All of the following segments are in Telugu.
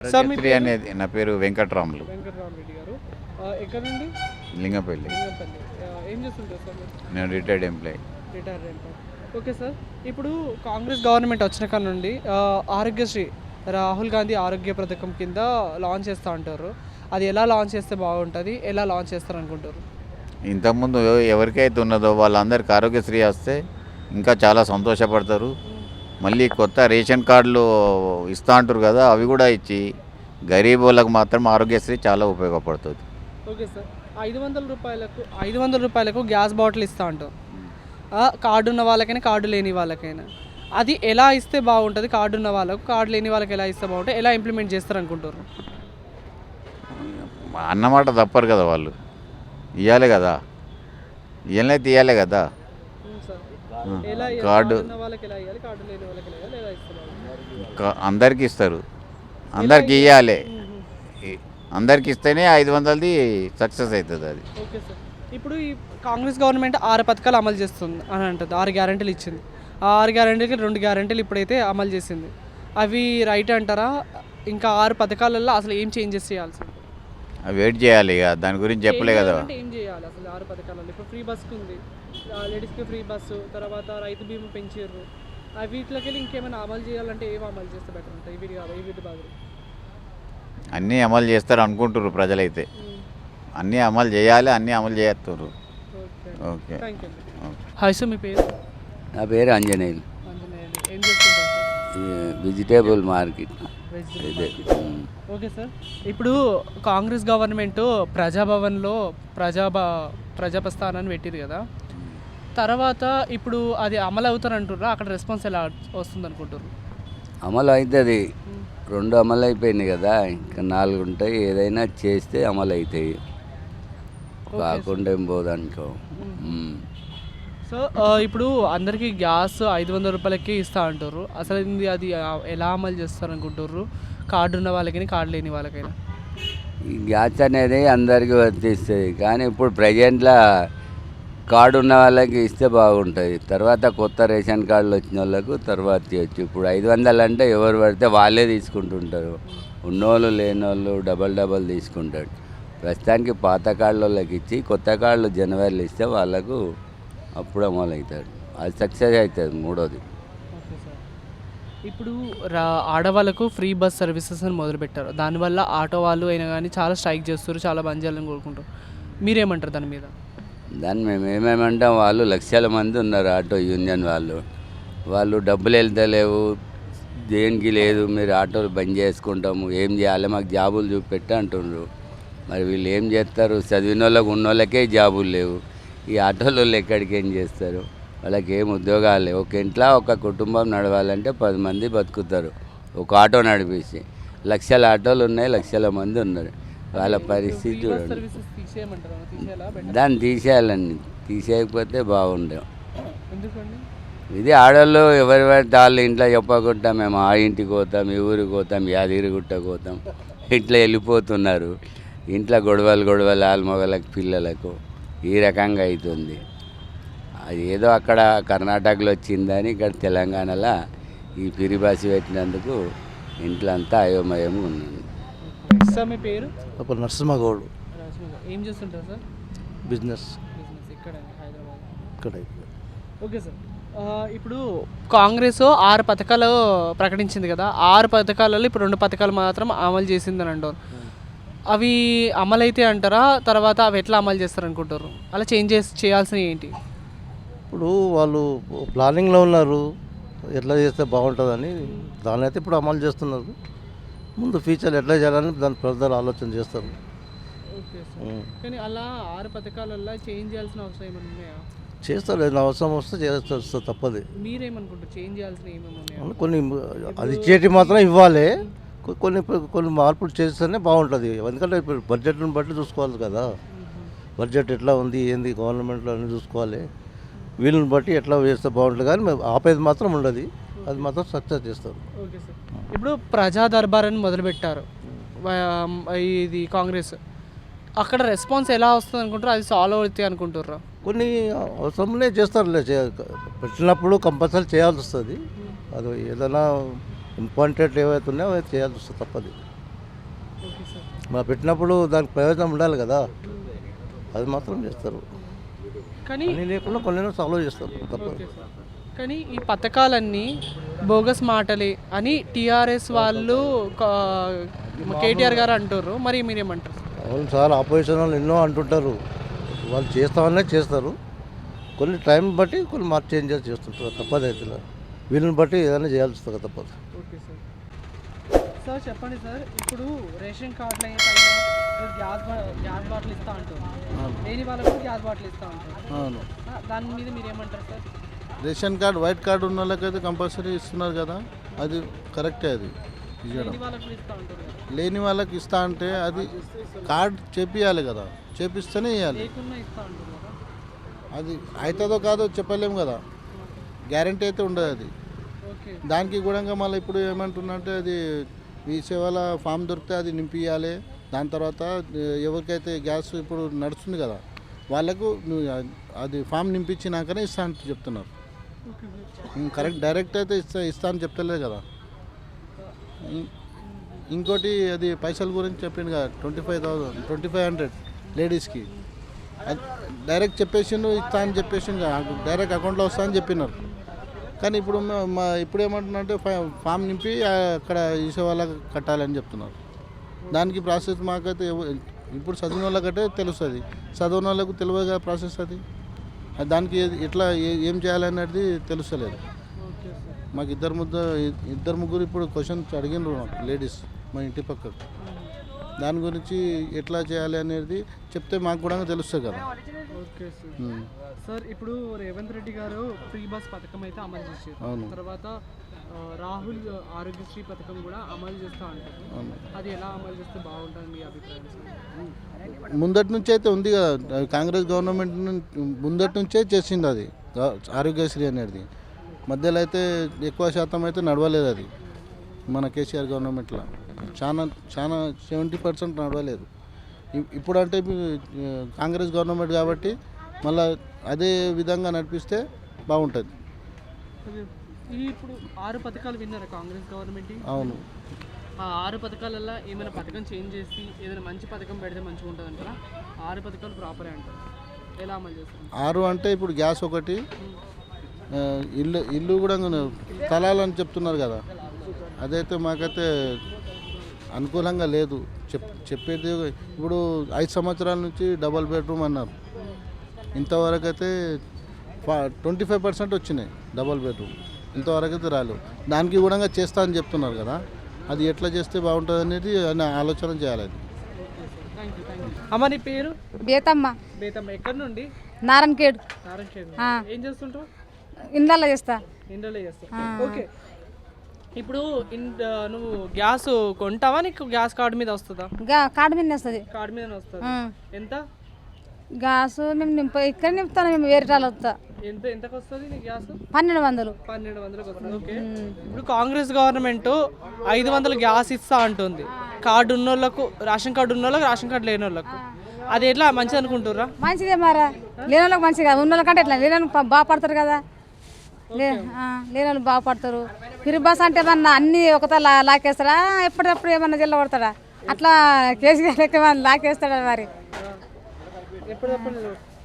సార్ మీ ఆరోగ్యశ్రీ అనేది నా పేరు వెంకట్రాములు, వెంకటరామరెడ్డి గారు ఎక్కడ నుండి? లింగపల్లి. లింగంపల్లి. ఏం చేస్తుంటారు సార్ మీరు? నేను రిటైర్డ్ ఎంప్లాయీ. రిటైర్ అయిపోయారు. ఓకే సార్, ఇప్పుడు కాంగ్రెస్ గవర్నమెంట్ వచ్చిన కాడ నుండి ఆరోగ్యశ్రీ రాహుల్ గాంధీ ఆరోగ్య పథకం కింద లాంచ్ చేస్తూ ఉంటారు. అది ఎలా లాంచ్ చేస్తే బాగుంటుంది, ఎలా లాంచ్ చేస్తారు అనుకుంటారు? ఇంతకుముందు ఎవరికైతే ఉన్నదో వాళ్ళందరికీ ఆరోగ్యశ్రీ వస్తే ఇంకా చాలా సంతోషపడతారు. మళ్ళీ కొత్త రేషన్ కార్డులు ఇస్తూ ఉంటారు కదా, అవి కూడా ఇచ్చి గరీబ్ వాళ్ళకి మాత్రం ఆరోగ్యశ్రీ చాలా ఉపయోగపడుతుంది. ఓకే సార్, 500 రూపాయలకు గ్యాస్ బాటిల్ ఇస్తూ ఉంటారు. కార్డు ఉన్న వాళ్ళకైనా కార్డు లేని వాళ్ళకైనా అది ఎలా ఇస్తే బాగుంటుంది? కార్డు ఉన్న వాళ్ళకు కార్డు లేని వాళ్ళకి ఎలా ఇస్తే బాగుంటుంది, ఎలా ఇంప్లిమెంట్ చేస్తారు అనుకుంటారు? అన్నమాట తప్పరు కదా, వాళ్ళు ఇవ్వాలి కదా, ఇవ్వలేదు తీయాలి కదా. ఎలా కార్డు ఉన్న వాళ్ళకి ఎలా ఇవ్వాలి, కార్డు లేని వాళ్ళకి ఎలా ఇవ్వాలి, ఎలా ఇస్తే బాగుంటుంది? అందరికి ఇస్తారు, అందరికి ఇవ్వాలి. అందరికి ఇస్తేనే 500ది సక్సెస్ అవుతుంది అది. ఓకే సార్, ఇప్పుడు ఈ కాంగ్రెస్ గవర్నమెంట్ 6 పథకాలు అమలు చేస్తుంది అని అంటుంది. 6 గ్యారెంటీలు ఇచ్చింది. ఆ 6 గ్యారెంటీలకి 2 గ్యారెంటీలు ఇప్పుడైతే అమలు చేసింది. అవి రైట్ అంటారా? ఇంకా 6 పథకాలలో అసలు ఏం చేంజెస్ చేయాల్సి ఉంటుంది? అవి వెయిట్ చేయాలి ఇక, దాని గురించి చెప్పలే కదా. అంటే ఏం చేయాలి అసలు 6 పథకాలలో? ఇప్పుడు ఫ్రీ బస్కి ఉంది, లేడీస్కి ఫ్రీ బస్సు, తర్వాత రైతు బీమా పెంచారు. వీటిలోకి వెళ్ళి ఇంకేమైనా అమలు చేయాలంటే ఏం అమలు చేస్తే బెటర్ ఉంటాయి? వీటి కాదు, వీటి బాగా అన్నీ అమలు చేస్తారు అనుకుంటున్నారు ప్రజలైతే. అన్నీ అమలు చేయాలి, అన్నీ అమలు చేస్తారు. Okay. Thank you. Hi sir, మీ పేరు? నా పేరు ఆంజనేయులు. ఆంజనేయులు. ఏం చేస్తుంటారు sir? Vegetable market. Vegetable market. Okay sir, ఇప్పుడు కాంగ్రెస్ గవర్నమెంట్ ప్రజాభవన్లో ప్రజాప్రస్థానాన్ని పెట్టింది కదా, తర్వాత ఇప్పుడు అది అమలు అవుతారంటుర్రా? అక్కడ రెస్పాన్స్ ఎలా వస్తుంది అనుకుంటారు? అమలు అవుతుంది. 2 అమలు అయిపోయినాయి కదా, ఇంకా 4 ఉంటాయి. ఏదైనా చేస్తే అమలు అవుతాయి, కాకుండా ఏం పోదనుకో. సో ఇప్పుడు అందరికీ గ్యాస్ 500 రూపాయలకి ఇస్తా అంటారు. అసలు అది ఎలా అమలు చేస్తారు అనుకుంటారు? కార్డు ఉన్న వాళ్ళకైనా కార్డు లేని వాళ్ళకైనా ఈ గ్యాస్ అనేది అందరికీ వర్తిస్తుంది, కానీ ఇప్పుడు ప్రజెంట్లో కార్డు ఉన్న వాళ్ళకి ఇస్తే బాగుంటుంది. తర్వాత కొత్త రేషన్ కార్డులు వచ్చిన వాళ్ళకు తర్వాత చేయొచ్చు. ఇప్పుడు 500 అంటే ఎవరు పడితే వాళ్ళే తీసుకుంటుంటారు. ఉన్నోళ్ళు లేని వాళ్ళు డబల్ తీసుకుంటారు. ప్రస్తుతానికి పాత కార్డుల వాళ్ళకి ఇచ్చి కొత్త కార్డులు జనవరిలో ఇస్తే వాళ్ళకు అప్పుడు అమలు అవుతాడు. అది సక్సెస్ అవుతుంది. 3వది. ఓకే సార్, ఇప్పుడు ఆడవాళ్ళకు ఫ్రీ బస్ సర్వీసెస్ అని మొదలుపెట్టారు. దానివల్ల ఆటో వాళ్ళు అయినా కానీ చాలా స్ట్రైక్ చేస్తారు, చాలా బంద్ చేయాలని కోరుకుంటారు. మీరేమంటారు దాని మీద? దాన్ని మేము ఏమేమంటాం, వాళ్ళు లక్షల మంది ఉన్నారు ఆటో యూనియన్ వాళ్ళు డబ్బులు వెళ్తలేవు, దేనికి లేదు, మీరు ఆటోలు బంద్ చేసుకుంటాము, ఏం చేయాలి, మాకు జాబులు చూపెట్టి అంటున్నారు. మరి వీళ్ళు ఏం చేస్తారు? చదివిన వాళ్ళకు ఉన్నోళ్ళకే జాబులు లేవు. ఈ ఆటోలు ఎక్కడికి ఏం చేస్తారు? వాళ్ళకి ఏం ఉద్యోగాలు లేవు. ఒక ఇంట్లో ఒక కుటుంబం నడవాలంటే 10 మంది బతుకుతారు ఒక ఆటో నడిపించి. లక్షల ఆటోలు ఉన్నాయి, లక్షల మంది ఉన్నారు. వాళ్ళ పరిస్థితి చూడండి. దాన్ని తీసేయాలండి, తీసేయకపోతే బాగుండేవి. ఇది ఆడవాళ్ళు ఎవరి పడితే వాళ్ళు ఇంట్లో చెప్పకుండా మేము ఆ ఇంటికి పోతాం, ఈ ఊరికి పోతాం, యాదగిరిగుట్టకు పోతాం, ఇట్లా వెళ్ళిపోతున్నారు. ఇంట్లో గొడవలు ఆల్మొగలకు పిల్లలకు ఈ రకంగా అవుతుంది. అది ఏదో అక్కడ కర్ణాటకలో వచ్చిందని ఇక్కడ తెలంగాణలో ఈ ఫ్రీ బస్సు పెట్టినందుకు ఇంట్లో అంతా అయోమయంగా ఉంది. సార్, మీ పేరు? అప్పుడు నరసింహగౌడ్. ఏం చేస్తుంటారు సార్? బిజినెస్ ఇక్కడ హైదరాబాద్. ఇక్కడ. ఓకే సార్, ఇప్పుడు కాంగ్రెస్ 6 పథకాలు ప్రకటించింది కదా, 6 పథకాలలో ఇప్పుడు 2 పథకాలు మాత్రం అమలు చేసిందని అంటారు. అవి అమలైతే అంటారా? తర్వాత అవి ఎట్లా అమలు చేస్తారు అనుకుంటారు? అలా చేయాల్సినవి ఏంటి? ఇప్పుడు వాళ్ళు ప్లానింగ్లో ఉన్నారు, ఎట్లా చేస్తే బాగుంటుందని. దాన్ని అయితే ఇప్పుడు అమలు చేస్తున్నారు. ముందు ఫ్యూచర్ ఎట్లా చేయాలని దాని ప్రజలు ఆలోచన చేస్తారు. ఓకే సార్, కానీ అలా 6 పథకాలలో చేంజ్ చేయాల్సిన అవసరం ఏమైనా ఉన్నాయా? చేస్తారు, ఏదైనా అవసరం వస్తే చేస్తారు, తప్పదు. మీరేమనుకుంటారు చేంజ్ చేయాల్సిన ఏమేమి ఉన్నాయా? కొన్ని అది ఇచ్చేటి మాత్రం ఇవ్వాలి, కొన్ని మార్పులు చేస్తేనే బాగుంటుంది. ఎందుకంటే ఇప్పుడు బడ్జెట్ని బట్టి చూసుకోవాలి కదా, బడ్జెట్ ఎట్లా ఉంది ఏంది గవర్నమెంట్లో అన్నీ చూసుకోవాలి. వీళ్ళని బట్టి ఎట్లా చేస్తే బాగుంటుంది, కానీ మేము ఆపేది మాత్రం ఉండదు, అది మాత్రం సక్సెస్ చేస్తారు. ఓకే సార్, ఇప్పుడు ప్రజా దర్బార్ అని మొదలుపెట్టారు ఇది కాంగ్రెస్. అక్కడ రెస్పాన్స్ ఎలా వస్తుంది అనుకుంటారు? అది సాల్వ్ అవుతాయి అనుకుంటారా? కొన్ని అవసరంలో చేస్తారులే, పెట్టినప్పుడు కంపల్సరీ చేయాల్సి వస్తుంది. అది ఏదైనా ఇంపార్టెంట్ ఏవైతే ఉన్నాయో అవి చేయాల్సి వస్తుంది, తప్పదు. Okay sir. మా పెట్టినప్పుడు దానికి ప్రయోజనం ఉండాలి కదా, అది మాత్రం చేస్తారు. కానీ అన్నీ లేకుండా కొన్ని సాల్వ్ చేస్తారు తప్పదు. Okay sir. కానీ ఈ పథకాలన్నీ బోగస్ మాటలే అని టీఆర్ఎస్ వాళ్ళు కేటీఆర్ గారు అంటారు. మరి మీరేమంటారు? అవును సార్, ఆపోజిషన్ వాళ్ళు ఎన్నో అంటుంటారు, వాళ్ళు చేస్తామనే చేస్తారు. కొన్ని టైం బట్టి కొన్ని మార్క్ చేంజెస్ చేస్తుంటారు, తప్పదు. అయితే వీళ్ళని బట్టి ఏదైనా చేయాల్సి వస్తుంది, తప్పదు. Okay sir. సార్ చెప్పండి సార్, ఇప్పుడు రేషన్ కార్డులు అయినా గ్యాస్ బాటిల్ ఇస్తూ ఉంటారు, లేని వాళ్ళకు గ్యాస్ బాటిల్ ఇస్తూ ఉంటారు. అవును, దాని మీద మీరు ఏమంటారు sir? Ration card white card ఉన్న వాళ్ళకైతే కంపల్సరీ ఇస్తున్నారు కదా, అది కరెక్టే. అది ఇవ్వడం లేని వాళ్ళకు ఇస్తూ ఉంటారు కదా. లేని వాళ్ళకి ఇస్తా అంటే అది కార్డు చేపియాలి కదా, చేపిస్తేనే ఇవ్వాలి. లేకున్నా ఇస్తూ ఉంటారు కదా. అది అవుతుందో కాదో చెప్పలేము కదా, గ్యారంటీ అయితే ఉండదు అది. ఓకే. దానికి కూడా మళ్ళీ ఇప్పుడు ఏమంటున్నంటే అది మీ సేవల ఫామ్ దొరికితే అది నింపియాలి. దాని తర్వాత ఎవరికైతే గ్యాస్ ఇప్పుడు నడుస్తుంది కదా వాళ్ళకు అది ఫామ్ నింపించినాకనే ఇస్తా అని చెప్తున్నారు. కరెక్ట్, డైరెక్ట్ అయితే ఇస్తా అని చెప్తలేదు కదా. ఇంకోటి అది పైసల గురించి చెప్పిండు కదా, 2500 లేడీస్కి అది డైరెక్ట్ చెప్పేసిండు, ఇస్తా అని చెప్పేసిండు, డైరెక్ట్ అకౌంట్లో వస్తా అని చెప్పినారు. కానీ ఇప్పుడు ఇప్పుడు ఏమంటున్నారంటే ఫామ్ నింపి అక్కడ ఈసే వాళ్ళకి కట్టాలని చెప్తున్నారు. దానికి ప్రాసెస్ మాకైతే ఇప్పుడు చదివిన వాళ్ళకైతే తెలుస్తుంది, చదివిన వాళ్ళకు తెలియదు కదా ప్రాసెస్. అది దానికి ఎట్లా ఏం చేయాలనేది తెలుస్తలేదు మాకు. ఇద్దరు ముగ్గురు ఇప్పుడు క్వశ్చన్స్ అడిగినారు లేడీస్ మా ఇంటి పక్కకు. దాని గురించి ఎట్లా చేయాలి అనేది చెప్తే మాకు కూడా తెలుస్తుంది కదా. Okay sir. సార్ ఇప్పుడు రేవంత్ రెడ్డి గారు ఫ్రీ బస్ పథకం అయితే అమలు చేశారు. అవును. తర్వాత రాహుల్ ఆరోగ్యశ్రీ పథకం కూడా అమలు చేస్తూ ఉంటారు. అది ఎలా అమలు చేస్తే బాగుంటుంది మీ అభిప్రాయం సార్? ముందటి నుంచి అయితే ఉంది కదా, కాంగ్రెస్ గవర్నమెంట్ ముందటి నుంచే చేసింది అది ఆరోగ్యశ్రీ అనేది. మధ్యలో అయితే ఎక్కువ శాతం అయితే నడవలేదు అది మన కేసీఆర్ గవర్నమెంట్లో. చాలా 70% నడవలేదు. ఇప్పుడు అంటే కాంగ్రెస్ గవర్నమెంట్ కాబట్టి మళ్ళీ అదే విధంగా నడిపిస్తే బాగుంటుంది. ఇప్పుడు 6 పథకాలు విన్నారా కాంగ్రెస్ గవర్నమెంట్? అవును. ఆ 6 పథకాలలో ఏమైనా పథకం చేంజ్ చేసి ఏదైనా మంచి పథకం పెడితే మంచిగా ఉంటుంది అంటారా? 6 పథకాలు ప్రాపరే అంటారు, ఎలా అమలు చేస్తారు? 6 అంటే ఇప్పుడు గ్యాస్ ఒకటి, ఇల్లు కూడా స్థలాలని చెప్తున్నారు కదా, అదైతే మాకైతే అనుకూలంగా లేదు. చెప్పేది ఇప్పుడు 5 సంవత్సరాల నుంచి డబల్ బెడ్రూమ్ అన్నారు, ఇంతవరకు అయితే 25% వచ్చినాయి డబల్ బెడ్రూమ్, ఇంతవరకు అయితే రాలేవు. దానికి కూడా చేస్తా అని చెప్తున్నారు కదా, అది ఎట్లా చేస్తే బాగుంటుంది అనేది ఆలోచన చేయాలి. అది అమ్మ నీ పేరు? బేతమ్మ. బేతమ్మ. ఎక్కడి నుండి? నారాయణఖేడ్. నారాయణఖేడ్. ఏం చేస్తుంటావు? ఇండ్లలో చేస్తా. ఇండ్లలో చేస్తావు. ఓకే. ఇప్పుడు నువ్వు గ్యాస్ కొంటావా? నీకు గ్యాస్ కార్డు మీద వస్తుందా? కార్డు మీద వస్తుంది. కార్డు మీద వస్తుంది. ఎంత గ్యాస్ మేము ఇక్కడ నింపుతాను, మేము వేరే వాళ్ళు వస్తా. ఎంతకు వస్తుంది నీ గ్యాస్? 1200. 1200కి వస్తుంది. ఓకే. ఇప్పుడు కాంగ్రెస్ గవర్నమెంట్ 500 గ్యాస్ ఇస్తా అంటుంది, కార్డు ఉన్న వాళ్ళకు, రేషన్ కార్డు ఉన్న వాళ్ళకి, రేషన్ కార్డు లేని వాళ్ళకు. అది ఎట్లా మంచిది అనుకుంటుర్రా? మంచిదే మారా, లేని వాళ్ళకి మంచిగా, ఉన్న వాళ్ళకంటే ఎట్లా లేని బాగుపడతారు కదా, లేని వాళ్ళు బాగుపడతారు. ఫ్రీ బస్ అంటే ఏమన్నా అన్ని ఒకతా లాకేస్తాడా, ఎప్పటికప్పుడు ఏమన్నా జిల్ల కొడతాడా? అట్లా కేసీఆర్ ఏమన్నా లాకేస్తాడా మరి?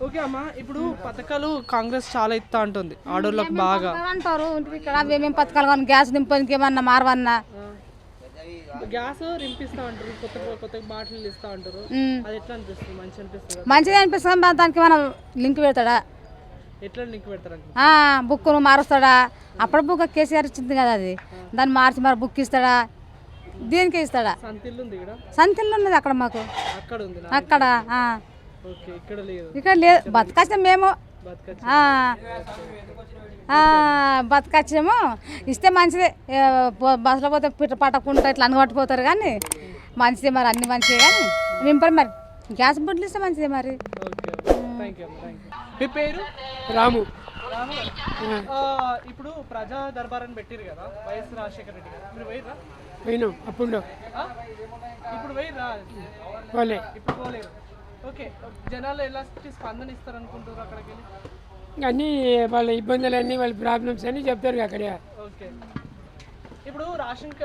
ఓకే అమ్మా, ఇప్పుడు పథకాలు కాంగ్రెస్ చాలా ఇస్తా ఉంటుంది ఆడోళ్ళకి బాగా అంటారు. ఇక్కడ మేమేం పథకాలు కానీ గ్యాస్ నింపడానికి ఏమన్నా మారవన్నా, గ్యాస్ నింపిస్తా అంటారు, కొత్త బాటిల్ ఇస్తా అంటారు. అది ఎట్లా అనిపిస్తుంది? మంచి అనిపిస్తుంది? మంచిగా అనిపిస్తుంది. దానికి మనం లింక్ పెడతాడా? ఎట్లా లింక్ పెడతారు? బుక్ను మారుస్తాడా? అప్పుడు బుక్ కేసీఆర్ ఇచ్చింది కదా, అది దాన్ని మార్చి మరి బుక్ ఇస్తాడా? దేనికి ఇస్తాడా? సంతిల్లు ఉన్నది అక్కడ మాకు, అక్కడ. ఇక్కడ లేదు, బతకచ్చాం మేము, బతకచ్చాము. ఇస్తే మంచిదే. బస్సులో పోతే పిట్ట పట్టకుండా ఇట్లా అనుగొట్టిపోతారు, కానీ మంచిదే మరి, అన్ని మంచిదే. కానీ నింపరు మరి, గ్యాస్ బుడ్లు ఇస్తే మంచిదే మరి. మీ పేరు? రాము. ఇప్పుడు ప్రజా దర్బారాన్ని పెట్టిరు కదా వైఎస్ రాజశేఖర రెడ్డి గారు, మీరు పోయిరా? పోయినాం అప్పుడు. ఇప్పుడు పోయిరా? పోలే. ఇప్పుడు పోలేదు. ఓకే. జనాలు ఎలాంటి స్పందన ఇస్తారు అనుకుంటారు అక్కడికి వెళ్ళి? అన్నీ వాళ్ళ ఇబ్బందులన్నీ, వాళ్ళ ప్రాబ్లమ్స్ అన్నీ చెప్తారు అక్కడే. ఓకే. ఇప్పుడు రేషన్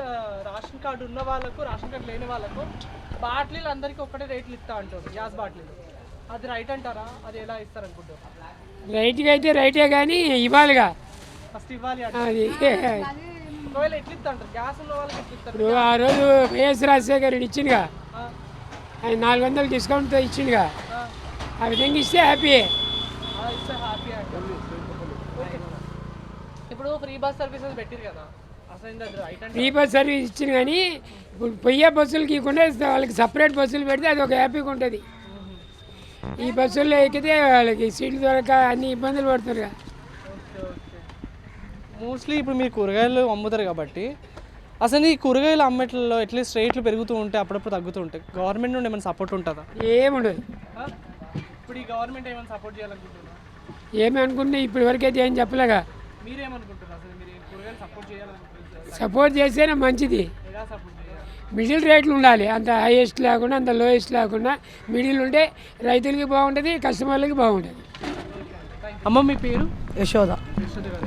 కార్డు ఉన్న వాళ్ళకు రేషన్ కార్డు లేని వాళ్ళకు బాటిల్ అందరికీ ఒకటే రేట్లు ఇస్తా అంటారు గ్యాస్ బాటిల్. అది రైట్ అంటారా? అది ఎలా ఇస్తారు అనుకుంటారు? రైట్గా అయితే రైటే కానీ ఇవ్వాలిగా ఫస్ట్ ఇవ్వాలి అంటే అది. ఒకవేళ ఎట్లా ఇస్తా అంటారు? గ్యాస్ ఉన్న వాళ్ళకి ఎట్లా ఇస్తారు? ఇప్పుడు ఆ రోజు వైఎస్ రాజశేఖర్ రెడ్డి ఇచ్చిందిగా, ఆ, ఆయన 400 డిస్కౌంట్తో ఇచ్చిందిగా, ఆ, ఆ విధంగా ఇస్తే హ్యాపీ. ఇస్తే హ్యాపీ అంటారు. ఓకే. ఇప్పుడు ఫ్రీ బస్ సర్వీసెస్ పెట్టిరు కదా, అసలు ఏంది అది రైట్ అంటే? ఫ్రీ బస్ సర్వీస్ ఇచ్చింది కానీ ఇప్పుడు పోయే బస్సులకి ఇవ్వకుండా వాళ్ళకి సపరేట్ బస్సులు పెడితే అది ఒక హ్యాపీగా ఉంటుంది. ఈ బస్సుల్లో ఎక్కితే వాళ్ళకి సీట్లు దొరక అన్ని ఇబ్బందులు పడుతున్నారు కదా. Okay okay. మోస్ట్లీ ఇప్పుడు మీరు కూరగాయలు అమ్ముతారు కాబట్టి అసలు ఈ కూరగాయలు అమ్మేట్లలో అట్లీస్ట్ రేట్లు పెరుగుతూ ఉంటాయి, అప్పుడప్పుడు తగ్గుతూ ఉంటాయి. గవర్నమెంట్ నుండి ఏమైనా సపోర్ట్ ఉంటుందా? ఏముండదు. ఆ? ఇప్పుడు ఈ గవర్నమెంట్ ఏమైనా సపోర్ట్ చేయాలనుకుంటున్నా? ఏమి అనుకుంటే ఇప్పటి వరకు అయితే ఏం చెప్పలేగా. మీరేమనుకుంటున్నారు? అసలు మీరు ఈ కూరగాయలు సపోర్ట్ చేయాలనుకుంటున్నారు? సపోర్ట్ చేస్తేనే మంచిది. ఎలా సపోర్ట్ చేయాలి? మిడిల్ రేట్లు ఉండాలి, అంత హైయెస్ట్ లేకుండా అంత లోయెస్ట్ లేకుండా మిడిల్ ఉంటే రైతులకి బాగుంటుంది, కస్టమర్లకి బాగుంటుంది. అమ్మ మీ పేరు? యశోద. యశోద గారు.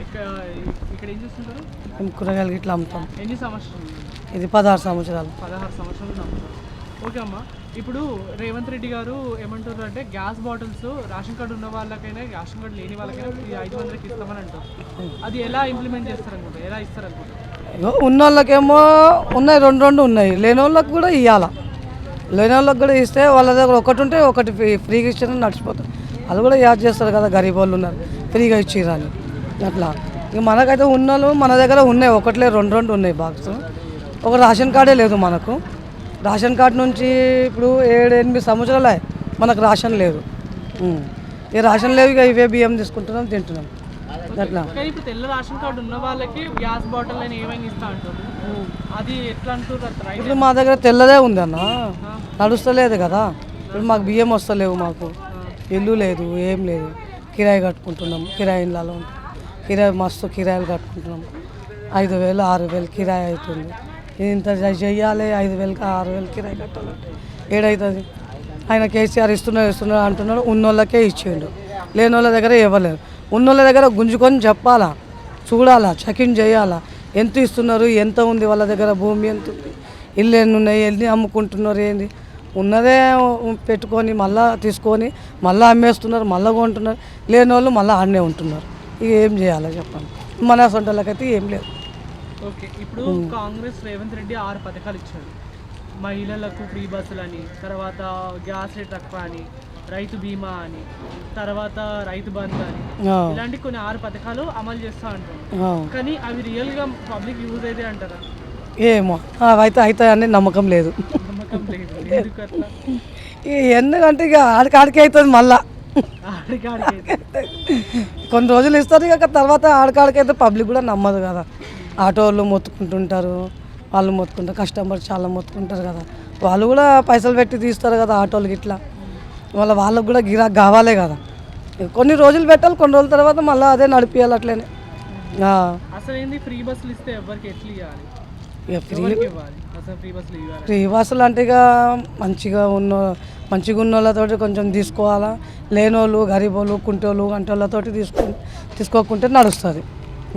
ఇక్కడ ఏం చేస్తుంటారు? మేము కూరగాయలు ఇట్లా అమ్ముతాం. ఎన్ని సంవత్సరాలు? ఇది 16 సంవత్సరాలు. 16 సంవత్సరాలు అమ్ముతారు. ఓకే అమ్మ, ఇప్పుడు రేవంత్ రెడ్డి గారు ఏమంటారు అంటే గ్యాస్ బాటిల్స్ రేషన్ కార్డు ఉన్న వాళ్ళకైనా రేషన్ కార్డు లేని వాళ్ళకైనా ఈ 500కి ఇస్తామని అంటారు. అది ఎలా ఇంప్లిమెంట్ చేస్తారు అనుకుంటారు? ఎలా ఇస్తారు అనుకుంటారు? ఇగో ఉన్న వాళ్ళకేమో ఉన్నాయి, రెండు ఉన్నాయి. లేని వాళ్ళకి కూడా ఇవ్వాలా. లేని వాళ్ళకి కూడా ఇస్తే వాళ్ళ దగ్గర ఒకటి ఉంటే ఒకటి ఫ్రీగా ఇచ్చిన నడిచిపోతారు. వాళ్ళు కూడా యాడ్ చేస్తారు కదా, గరీబ్ వాళ్ళు ఉన్నారు ఫ్రీగా ఇచ్చిరని అట్లా. ఇక మనకైతే ఉన్న వాళ్ళు మన దగ్గర ఉన్నాయి, ఒకట్లే రెండు ఉన్నాయి బాక్స్. ఒక రేషన్ కార్డే లేదు మనకు. రేషన్ కార్డు నుంచి ఇప్పుడు 7-8 సంవత్సరాలే మనకు రేషన్ లేదు. ఈ రేషన్ లేవు, ఇక ఇవే బియ్యం తీసుకుంటున్నాం, తింటున్నాం అట్లా. కానీ ఇప్పుడు తెల్ల రేషన్ కార్డు ఉన్న వాళ్ళకి గ్యాస్ బాటిల్ అని ఏమైనా ఇస్తా అంటారు. అది ఎట్లా అంటారు? రైట్? ఇప్పుడు మా దగ్గర తెల్లదే ఉంది అన్న, నడుస్తలేదు కదా. ఇప్పుడు మాకు బియ్యం వస్తలేవు, మాకు ఇల్లు లేదు, ఏం లేదు. కిరాయి కట్టుకుంటున్నాం, కిరాయి ఇళ్ళలో కిరాయి మస్తు కిరాయిలు కట్టుకుంటున్నాం. 5,000 6,000 కిరాయి అవుతుంది. ఇంత చెయ్యాలి, 5,000 6,000 కిరాయి కట్టాలంటే ఏడవుతుంది? ఆయన కేసీఆర్ ఇస్తున్నారు అంటున్నాడు, ఉన్నోళ్ళకే ఇచ్చిండు, లేని వాళ్ళ దగ్గర ఇవ్వలేరు. ఉన్నోళ్ళ దగ్గర గుంజుకొని చెప్పాలా, చూడాలా, చెకింగ్ చేయాలా, ఎంత ఇస్తున్నారు, ఎంత ఉంది వాళ్ళ దగ్గర, భూమి ఎంత ఉంది, ఇల్లు ఎన్ని ఉన్నాయి, ఎన్ని అమ్ముకుంటున్నారు, ఏంది ఉన్నదే పెట్టుకొని మళ్ళీ తీసుకొని మళ్ళీ అమ్మేస్తున్నారు, మళ్ళీ కొంటున్నారు. లేని వాళ్ళు మళ్ళీ ఆడనే ఉంటున్నారు. ఇక ఏం చేయాలో చెప్పండి. మన సొంతలకైతే ఏం లేదు. ఓకే. ఇప్పుడు కాంగ్రెస్ రేవంత్ రెడ్డి 6 పథకాలు ఇచ్చాడు. మహిళలకు ఫ్రీ బస్సులు అని, తర్వాత గ్యాస్ రేట్ తక్కువ అని, రైతు బీమా అని, తర్వాత రైతు బంధు అని, ఇలాంటి కొన్ని 6 పథకాలు అమలు చేస్తా అంటారు. కానీ అవి రియల్గా పబ్లిక్ యూజ్ అయితే అంటారా? ఏమో అవైతే అవుతాయని నమ్మకం లేదు. నమ్మకం లేదు. ఎందుకు అట్లా? ఎందుకంటే ఇక ఆడికి అవుతుంది మళ్ళా. కొన్ని రోజులు ఇస్తారు, ఇక తర్వాత ఆడికాడికైతే పబ్లిక్ కూడా నమ్మదు కదా. ఆటో వాళ్ళు మొత్తుకుంటుంటారు, వాళ్ళు మొత్తుకుంటారు, కస్టమర్స్ చాలా మొత్తుకుంటారు కదా. వాళ్ళు కూడా పైసలు పెట్టి తీస్తారు కదా ఆటోలకి. ఇట్లా వాళ్ళకు కూడా గిరాక్ కావాలే కదా. కొన్ని రోజులు పెట్టాలి, కొన్ని రోజుల తర్వాత మళ్ళీ అదే నడిపియాలి అట్లనే. అసలు ఏంది ఫ్రీ బస్సులు ఇస్తే ఎవరికి ఎట్లా ఇవ్వాలి? ఇక ఫ్రీ ఇవ్వాలి అసలు ఫ్రీ బస్సులు ఇవ్వాలి? ఫ్రీ బస్సులు అంటే ఇక మంచిగా ఉన్న వాళ్ళతోటి కొంచెం తీసుకోవాలా. లేనోళ్ళు, గరీబోళ్ళు, కుంటోళ్ళు, గంటోళ్ళతోటి తీసుకోకుంటే నడుస్తుంది.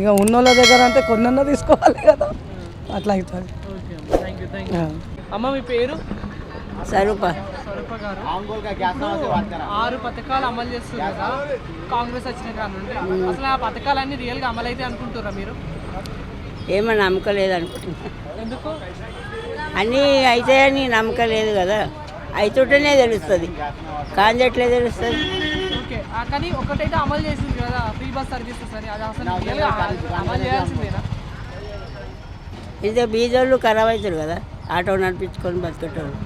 ఇక ఉన్నోళ్ళ దగ్గర అంటే కొన్నన్నా తీసుకోవాలి కదా, అట్లా అవుతుంది. ఓకే అమ్మ, థ్యాంక్ యూ. అమ్మ మీ పేరు? స్వరూప. స్వరూప గారు. 6 పథకాలు అమలు చేస్తుంది కదా కాంగ్రెస్ వచ్చిన కాడ నుండి. అసలు ఆ పథకాలన్నీ రియల్గా అమలు అయితే అనుకుంటారా మీరు? ఏమన్నా నమ్మకం లేదు అనుకుంటున్నా. ఎందుకు? అన్నీ అవుతాయని నమ్మకం లేదు కదా. అవుతుంటేనే తెలుస్తుంది, కాంజట్లే తెలుస్తుంది. ఓకే. కానీ ఒకటైతే అమలు చేసింది కదా ఫ్రీ బస్ సర్వీసెస్ అని, అది అసలు రియల్గా అమలు చేయాల్సిందేనా? ఇదే బీజోళ్ళు ఖరాబ్ అవుతారు కదా, ఆటో నడిపించుకొని బతికేటోళ్ళు,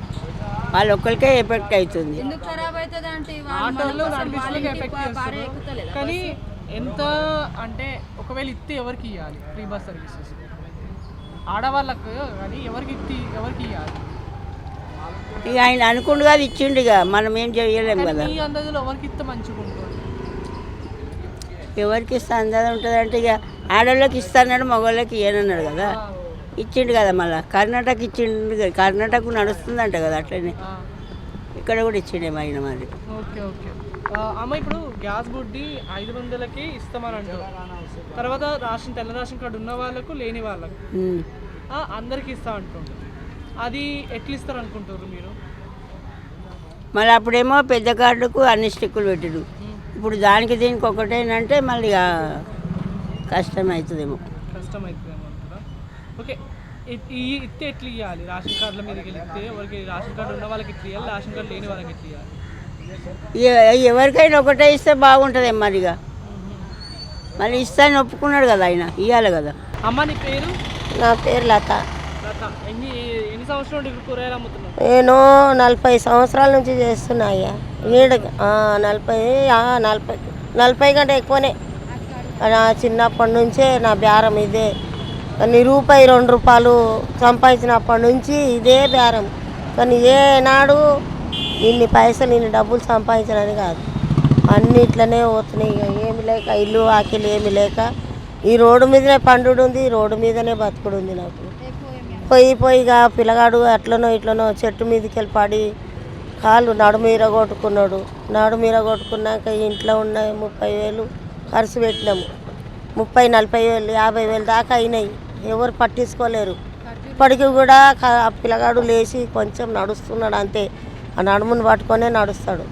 వాళ్ళు ఒక్కరికే ఎఫెక్ట్ అవుతుంది. ఆటోలో నడిపించడానికి ఎఫెక్ట్ చేస్తారు. కానీ ఎంత అంటే ఒకవేళ ఇస్తే ఎవరికి ఇవ్వాలి ఫ్రీ బస్ సర్వీసెస్? ఆడవాళ్ళకు కానీ ఎవరికి ఇవ్వాలి? ఇక ఆయన అనుకుంటుగా ఇచ్చిండు, ఇక మనం ఏం చేయలేము కదా. ఈ అందాజులో ఎవరికి ఇస్తే మంచిగా ఉంటుంది? ఎవరికి ఇస్తా అందాజ ఉంటుంది అంటే ఇక ఆడవాళ్ళకి ఇస్తాన్నాడు, మగవాళ్ళకి ఇవ్వనన్నాడు కదా. ఇచ్చిండు కదా, మళ్ళీ కర్ణాటక ఇచ్చిండు, కర్ణాటక నడుస్తుందంట కదా అట్లనే ఇక్కడ కూడా ఇచ్చిండే ఆయన మరి. Okay okay. అమ్మ ఇప్పుడు గ్యాస్ బుడ్డి 500కి ఇస్తామని అంటారు. తర్వాత తెల్ల రేషన్ కార్డు ఉన్న వాళ్ళకు లేని వాళ్ళకు అందరికి ఇస్తా అంటుండ్రు. అది ఎట్లా ఇస్తారు అనుకుంటారు మీరు? మళ్ళీ అప్పుడేమో పెద్ద కార్డుకు అన్ని స్టిక్కులు పెట్టిడు, ఇప్పుడు దానికి దీనికి ఒకటేనంటే మళ్ళీ కష్టం అవుతుందేమో. కష్టం అవుతుందేమో అంటారా? ఓకే, ఈ ఇస్తే ఎట్లా ఇవ్వాలి? రేషన్ కార్డుల మీదకి వెళ్తే వాళ్ళకి రేషన్ కార్డు ఉన్న వాళ్ళకి ఇట్లా ఇవ్వాలి, రేషన్ కార్డు లేని వాళ్ళకి ఎట్లా ఇవ్వాలి? ఎవరికైనా ఒకటే ఇస్తే బాగుంటుంది మరిగా. మళ్ళీ ఇస్తాను ఒప్పుకున్నాడు కదా ఆయన, ఇవ్వాలి కదా. అమ్మ నీ పేరు? నా పేరు లత. లత, ఎన్ని సంవత్సరాలు ఇక్కడ కూరగాయలు అమ్ముతున్నావు? నేను 40 సంవత్సరాల నుంచి చేస్తున్నా అయ్యా. 40 కంటే ఎక్కువనే. నా చిన్నప్పటి నుంచే నా బేరం ఇదే. కానీ రూపాయి 2 రూపాయలు సంపాదించినప్పటి నుంచి ఇదే బేరం. కానీ ఏనాడు ఇన్ని పైసలు ఇన్ని డబ్బులు సంపాదించడానికి కాదు, అన్నిట్లనే పోతున్నాయి. ఇక ఏమి లేక ఇల్లు ఆకిలు ఏమి లేక ఈ రోడ్డు మీదనే పండుడు ఉంది, రోడ్డు మీదనే బతుకుడు ఉంది నాకు. పోయిగా పిల్లగాడు అట్లనో ఇట్లనో చెట్టు మీదకి వెళ్ళి పడి కాళ్ళు నడుమీర కొట్టుకున్నాడు. నడుమీర కొట్టుకున్నాక ఇంట్లో ఉన్న 30,000 ఖర్చు పెట్టినాము. 30-40,000 50,000 దాకా అయినాయి. ఎవరు పట్టించుకోలేరు. ఇప్పటికి కూడా ఆ పిల్లగాడు లేచి కొంచెం నడుస్తున్నాడు అంతే, ఆ నడుమును పట్టుకొనే నడుస్తాడు.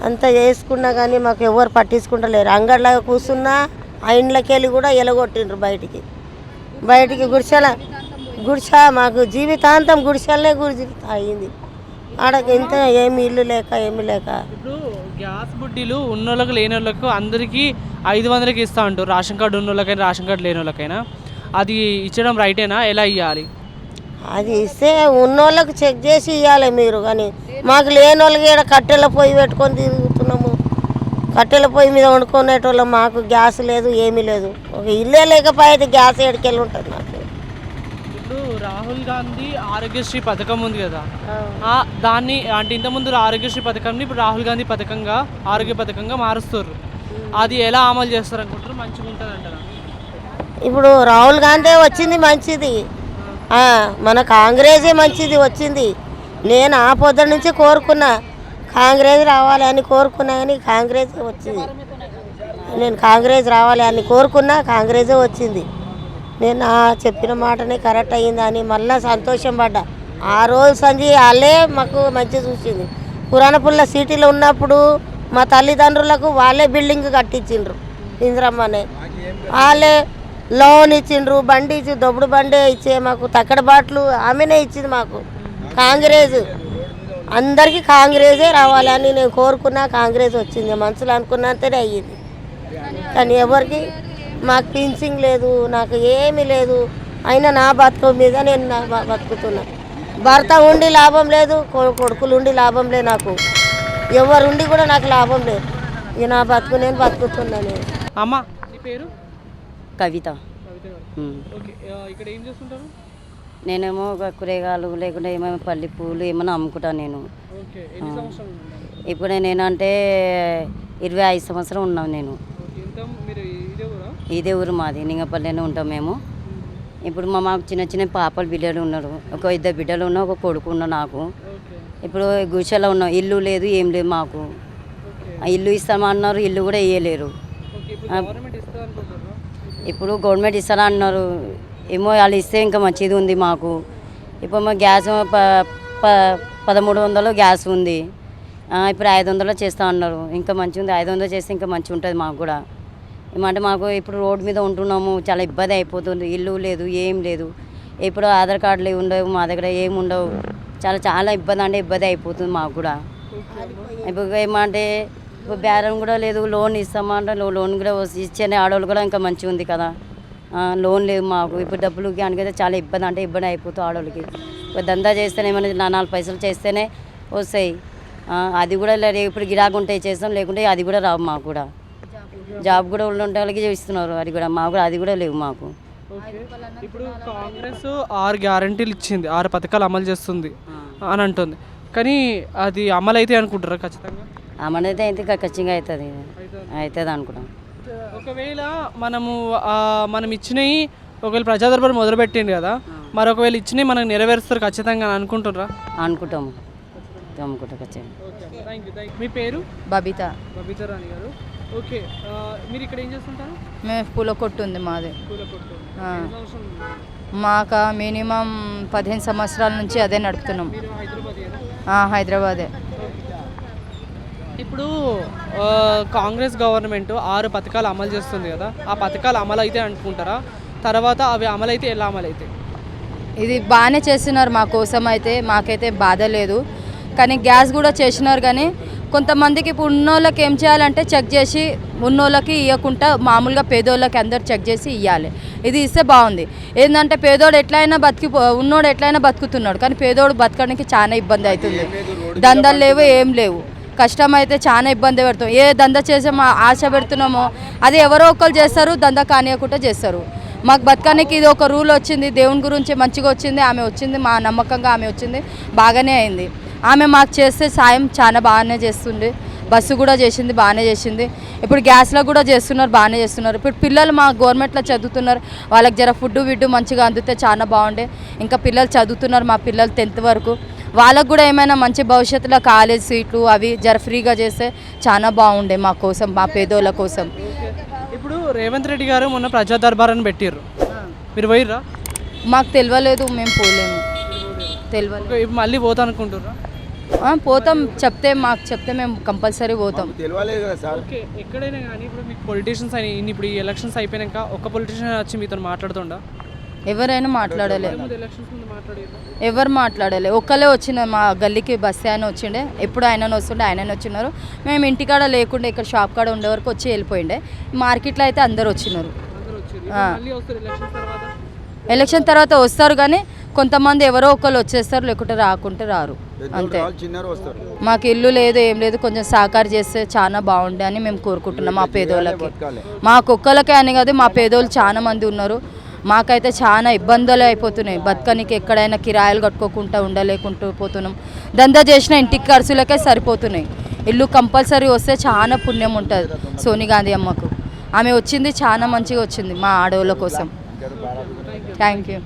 అంత చేసుకున్నా కానీ మాకు ఎవరు పట్టించుకుంటలేరు. అంగడిలో కూర్చున్నా ఆ ఇంట్లోకి వెళ్ళి కూడా ఎలగొట్టిండ్రు బయటికి గుడిసె మాకు జీవితాంతం గుడిసెలనే గుడి అయింది. ఆడకి ఇంత ఏమి ఇల్లు లేక ఏమి లేక. ఇప్పుడు గ్యాస్ బుడ్డీలు ఉన్నోళ్ళకి లేని వాళ్ళకు అందరికీ 500కి ఇస్తా అంటారు, రేషన్ కార్డు ఉన్నోళ్ళకైనా రేషన్ కార్డు లేని వాళ్ళకైనా. అది ఇచ్చడం రైటేనా? ఎలా ఇవ్వాలి? అది ఇస్తే ఉన్నోళ్ళకి చెక్ చేసి ఇవ్వాలి మీరు. కానీ మాకు లేని వాళ్ళకి ఇక్కడ కట్టెల పొయ్యి పెట్టుకొని తిరుగుతున్నాము. కట్టెల పొయ్యి మీద వండుకునేటోళ్ళం. మాకు గ్యాస్ లేదు, ఏమీ లేదు. ఒక ఇల్లే లేకపోతే గ్యాస్ ఎక్కడికెళ్ళి ఉంటుంది నాకు. ఇప్పుడు రాహుల్ గాంధీ ఆరోగ్యశ్రీ పథకం ఉంది కదా, దాన్ని అంటే ఇంతకుముందు ఆరోగ్యశ్రీ పథకాన్ని ఇప్పుడు రాహుల్ గాంధీ పథకంగా ఆరోగ్య పథకంగా మారుస్తారు. అది ఎలా అమలు చేస్తారు అనుకుంటారు? మంచిగా ఉంటుంది అంటారా? ఇప్పుడు రాహుల్ గాంధీ వచ్చింది మంచిది, మన కాంగ్రెసే మంచిది వచ్చింది. నేను ఆ పొద్దు నుంచి కోరుకున్నా కాంగ్రెస్ రావాలి అని కోరుకున్నా, కానీ కాంగ్రెస్ వచ్చింది. నేను కాంగ్రెస్ రావాలి అని కోరుకున్నా, కాంగ్రెసే వచ్చింది. నేను చెప్పిన మాటనే కరెక్ట్ అయ్యిందని మళ్ళీ సంతోషం పడ్డా. ఆ రోజు సంజి వాళ్ళే మాకు మంచి చూసింది. పురాణపుల్ల సిటీలో ఉన్నప్పుడు మా తల్లిదండ్రులకు వాళ్ళే బిల్డింగ్ కట్టించిండ్రు, ఇందిరమ్మనే. వాళ్ళే లోన్ ఇచ్చిండ్రు, బండి ఇచ్చి దొబ్బుడు బండే ఇచ్చే మాకు తక్కడ బాట్లు ఆమెనే ఇచ్చింది మాకు. కాంగ్రెస్ అందరికీ కాంగ్రెసే రావాలని నేను కోరుకున్నా, కాంగ్రెస్ వచ్చింది. మనసులో అనుకున్నంతనే అయ్యింది. కానీ ఎవరికి మాకు పింఛింగ్ లేదు, నాకు ఏమీ లేదు. అయినా నా బతుకు మీద నేను బతుకుతున్నా. భర్త ఉండి లాభం లేదు, కొడుకులు ఉండి లాభం లేదు, నాకు ఎవరుండి కూడా నాకు లాభం లేదు. ఇక నా బతుకు నేను బతుకుతున్నాను. అమ్మ నీ పేరు? కవిత. ఓకే, ఇక్కడ ఏం చేస్తుంటారు? నేనేమో ఒక కూరగాయలు లేకుండా ఏమేమి పల్లి పూలు ఏమైనా అమ్ముకుంటాను నేను. ఓకే, ఎన్ని సంవత్సరాలు ఉన్నారు? ఇప్పుడు నేనంటే 25 సంవత్సరం ఉన్నాం నేను. మీరు ఇదే ఊరు మాది, నింగపల్లిలోనే ఉంటాం మేము. ఇప్పుడు మాకు చిన్న చిన్న పాపలు బిడ్డలు ఉన్నారు, ఒక 2 బిడ్డలు ఉన్నా, ఒక కొడుకు ఉన్నా నాకు. ఇప్పుడు గుడిసెలో ఉన్నాం, ఇల్లు లేదు ఏం లేదు మాకు. ఇల్లు ఇస్తామన్నారు, ఇల్లు కూడా ఇవ్వలేరు. ఇప్పుడు గవర్నమెంట్ ఇస్తారా అన్నారు, ఏమో వాళ్ళు ఇస్తే ఇంకా మంచిది ఉంది మాకు. ఇప్పుడు మా గ్యాస్ 1300 గ్యాస్ ఉంది, ఇప్పుడు 500 చేస్తా అన్నారు. ఇంకా మంచిగా ఉంది, 500 చేస్తే ఇంకా మంచిగా ఉంటుంది మాకు కూడా. ఏమంటే మాకు ఇప్పుడు రోడ్డు మీద ఉంటున్నాము, చాలా ఇబ్బంది అయిపోతుంది. ఇల్లు లేదు, ఏం లేదు. ఇప్పుడు ఆధార్ కార్డులు ఉండవు మా దగ్గర, ఏమి ఉండవు. చాలా ఇబ్బంది అయిపోతుంది మాకు కూడా. ఇప్పుడు ఏమంటే ఇప్పుడు బేరం కూడా లేదు, లోన్ ఇస్తామంటే లోన్ కూడా ఇచ్చే ఆడవాళ్ళు కూడా ఇంకా మంచిగా ఉంది కదా. లోన్ లేదు మాకు. ఇప్పుడు డబ్బులు దానికైతే చాలా ఇబ్బంది అయిపోతుంది ఆడవాళ్ళకి. ఇప్పుడు దందా చేస్తేనే ఏమైనా 4 పైసలు చేస్తేనే వస్తాయి. అది కూడా లేదు. ఇప్పుడు గిరాకు ఉంటాయి చేస్తాం, లేకుంటే అది కూడా రావు మాకు కూడా. జాబ్ కూడా ఉండే వాళ్ళకి ఇస్తున్నారు, అది కూడా మాకు కూడా అది కూడా లేవు మాకు. ఇప్పుడు కాంగ్రెస్ 6 గ్యారంటీలు ఇచ్చింది, 6 పథకాలు అమలు చేస్తుంది అని అంటుంది. కానీ అది అమలు అయితే అనుకుంటారా? ఖచ్చితంగా అమలు అయితే ఖచ్చితంగా అవుతుంది అనుకుంటాం. ఒకవేళ మనం ఇచ్చినవి ఒకవేళ ప్రజాదర్బార్ మొదలుపెట్టింది కదా, మరొకవేళ ఇచ్చినవి మనకు నెరవేరుస్తారు ఖచ్చితంగా అనుకుంటున్నారా? అనుకుంటాము ఖచ్చితంగా. మీ పేరు? బబిత. బబిత రాణి గారు. ఓకే, మీరు ఇక్కడ ఏం చేస్తుంటారు? మేము పూల కొట్టు ఉంది మాది. పూల కొట్టు. మాకు మినిమం 15 సంవత్సరాల నుంచి అదే నడుపుతున్నాం. హైదరాబాదే. ఇప్పుడు కాంగ్రెస్ గవర్నమెంట్ 6 పథకాలు అమలు చేస్తుంది కదా, ఆ పథకాలు అమలు అయితే అనుకుంటారా? తర్వాత అవి అమలైతే ఎలా అమలైతే? ఇది బాగానే చేస్తున్నారు మా కోసం, అయితే మాకైతే బాధ లేదు. కానీ గ్యాస్ కూడా చేసినారు, కానీ కొంతమందికి ఇప్పుడు ఉన్నోళ్ళకి ఏం చేయాలంటే చెక్ చేసి ఉన్నోళ్ళకి ఇవ్వకుండా మామూలుగా పేదోళ్ళకి అందరు చెక్ చేసి ఇవ్వాలి. ఇది ఇస్తే బాగుంది. ఏంటంటే పేదోడు ఎట్లయినా ఉన్నోడు ఎట్లయినా బతుకుతున్నాడు, కానీ పేదోడు బతకడానికి చాలా ఇబ్బంది అవుతుంది. దందాలు లేవు, ఏం లేవు. కష్టం అయితే చాలా ఇబ్బంది పెడతాం. ఏ దందా చేసే మా ఆశ పెడుతున్నామో అది ఎవరో ఒకరు చేస్తారు, దందా కానియకుండా చేస్తారు. మాకు బతకానికి ఇది ఒక రూల్ వచ్చింది, దేవుని గురించి మంచిగా వచ్చింది, ఆమె వచ్చింది, మా నమ్మకంగా ఆమె వచ్చింది, బాగానే అయింది. ఆమె మాకు చేస్తే సాయం చాలా బాగానే చేస్తుంది. బస్సు కూడా చేసింది, బాగానే చేసింది. ఇప్పుడు గ్యాస్లో కూడా చేస్తున్నారు, బాగానే చేస్తున్నారు. ఇప్పుడు పిల్లలు మా గవర్నమెంట్లో చదువుతున్నారు, వాళ్ళకి జర ఫుడ్ మంచిగా అందితే చాలా బాగుండే. ఇంకా పిల్లలు చదువుతున్నారు, మా పిల్లలు 10th వరకు. వాళ్ళకు కూడా ఏమైనా మంచి భవిష్యత్తులో కాలేజ్ సీట్లు అవి జర ఫ్రీగా చేస్తే చాలా బాగుండే మా కోసం, మా పేదోళ్ళ కోసం. ఇప్పుడు రేవంత్ రెడ్డి గారు మొన్న ప్రజా దర్బారాన్ని పెట్టిర్రు, మీరు పోయిర్రా? మాకు తెలియలేదు, మేము పోలేము, తెలియలేదు. ఇప్పుడు మళ్ళీ పోతా అనుకుంటుర్రా? పోతాం, మాకు చెప్తే మేము కంపల్సరీ పోతాం. ఓకే, ఎక్కడైనా కానీ ఇప్పుడు మీకు పొలిటీషియన్స్ అని ఇప్పుడు ఈ ఎలక్షన్స్ అయిపోయాక ఒక పొలిటీషియన్ వచ్చి మీతో మాట్లాడుతుండా? ఎవరైనా మాట్లాడలే, ఎలక్షన్స్ ముందు మాట్లాడారు? ఎవరు మాట్లాడలే. ఒక్కలే వచ్చిన మా గల్లీకి బస్సు ఆయన వచ్చిండే, ఎప్పుడు ఆయనను వస్తుండే, ఆయననే వచ్చినారు. మేము ఇంటికాడ లేకుండా ఇక్కడ షాప్ కాడ ఉండే వరకు వచ్చి వెళ్ళిపోయిండే. మార్కెట్లో అయితే అందరు వచ్చినారు. ఎలక్షన్ తర్వాత వస్తారు, కానీ కొంతమంది ఎవరో ఒకళ్ళు వచ్చేస్తారు, లేకుంటే రాకుంటే రారు, అంతే. మాకు ఇల్లు లేదు, ఏం లేదు, కొంచెం సహకారం చేస్తే చాలా బాగుండే అని మేము కోరుకుంటున్నాం. మా పేదోళ్ళకి, మాకొక్కలకే అని కాదు, మా పేదోళ్ళు చాలా మంది ఉన్నారు. మాకైతే చాలా ఇబ్బందులు అయిపోతున్నాయి. బతకనికి ఎక్కడైనా కిరాయిలు కట్టుకోకుండా ఉండలేకుంటూ పోతున్నాం. దందా చేసిన ఇంటికి ఖర్చులకే సరిపోతున్నాయి. ఇల్లు కంపల్సరీ వస్తే చాలా పుణ్యం ఉంటుంది సోనియా గాంధీ అమ్మకు. ఆమె వచ్చింది, చాలా మంచిగా వచ్చింది మా ఆడవాళ్ళ కోసం. Thank you.